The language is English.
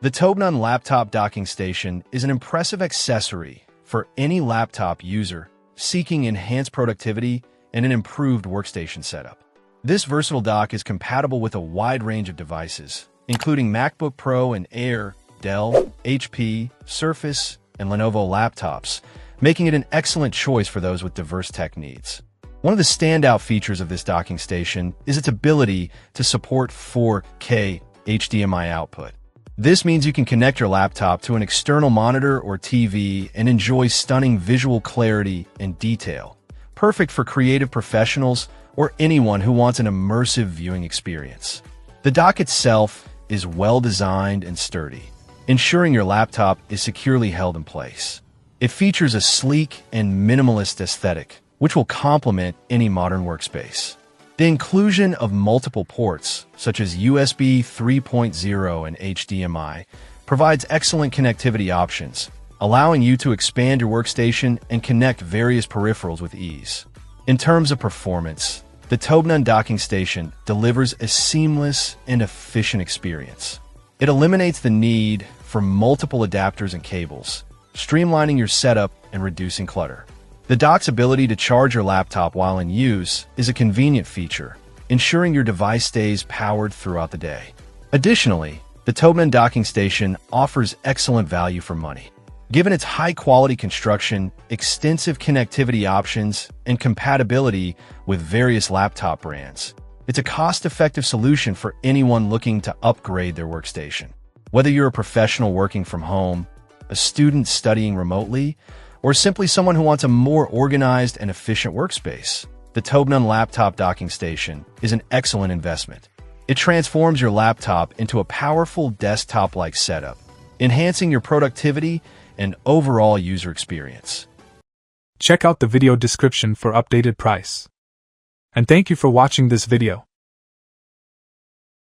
The Tobenone laptop docking station is an impressive accessory for any laptop user seeking enhanced productivity and an improved workstation setup. This versatile dock is compatible with a wide range of devices, including MacBook Pro and Air, Dell, HP, Surface, and Lenovo laptops, making it an excellent choice for those with diverse tech needs. One of the standout features of this docking station is its ability to support 4K HDMI output. This means you can connect your laptop to an external monitor or TV and enjoy stunning visual clarity and detail, perfect for creative professionals or anyone who wants an immersive viewing experience. The dock itself is well-designed and sturdy, ensuring your laptop is securely held in place. It features a sleek and minimalist aesthetic, which will complement any modern workspace. The inclusion of multiple ports, such as USB 3.0 and HDMI, provides excellent connectivity options, allowing you to expand your workstation and connect various peripherals with ease. In terms of performance, the Tobenone docking station delivers a seamless and efficient experience. It eliminates the need for multiple adapters and cables, streamlining your setup and reducing clutter. The dock's ability to charge your laptop while in use is a convenient feature, ensuring your device stays powered throughout the day. Additionally, the Tobenone docking station offers excellent value for money. Given its high-quality construction, extensive connectivity options, and compatibility with various laptop brands, it's a cost-effective solution for anyone looking to upgrade their workstation. Whether you're a professional working from home, a student studying remotely, or simply someone who wants a more organized and efficient workspace, the Tobenone laptop docking station is an excellent investment. It transforms your laptop into a powerful desktop-like setup, enhancing your productivity and overall user experience. Check out the video description for updated price. And thank you for watching this video.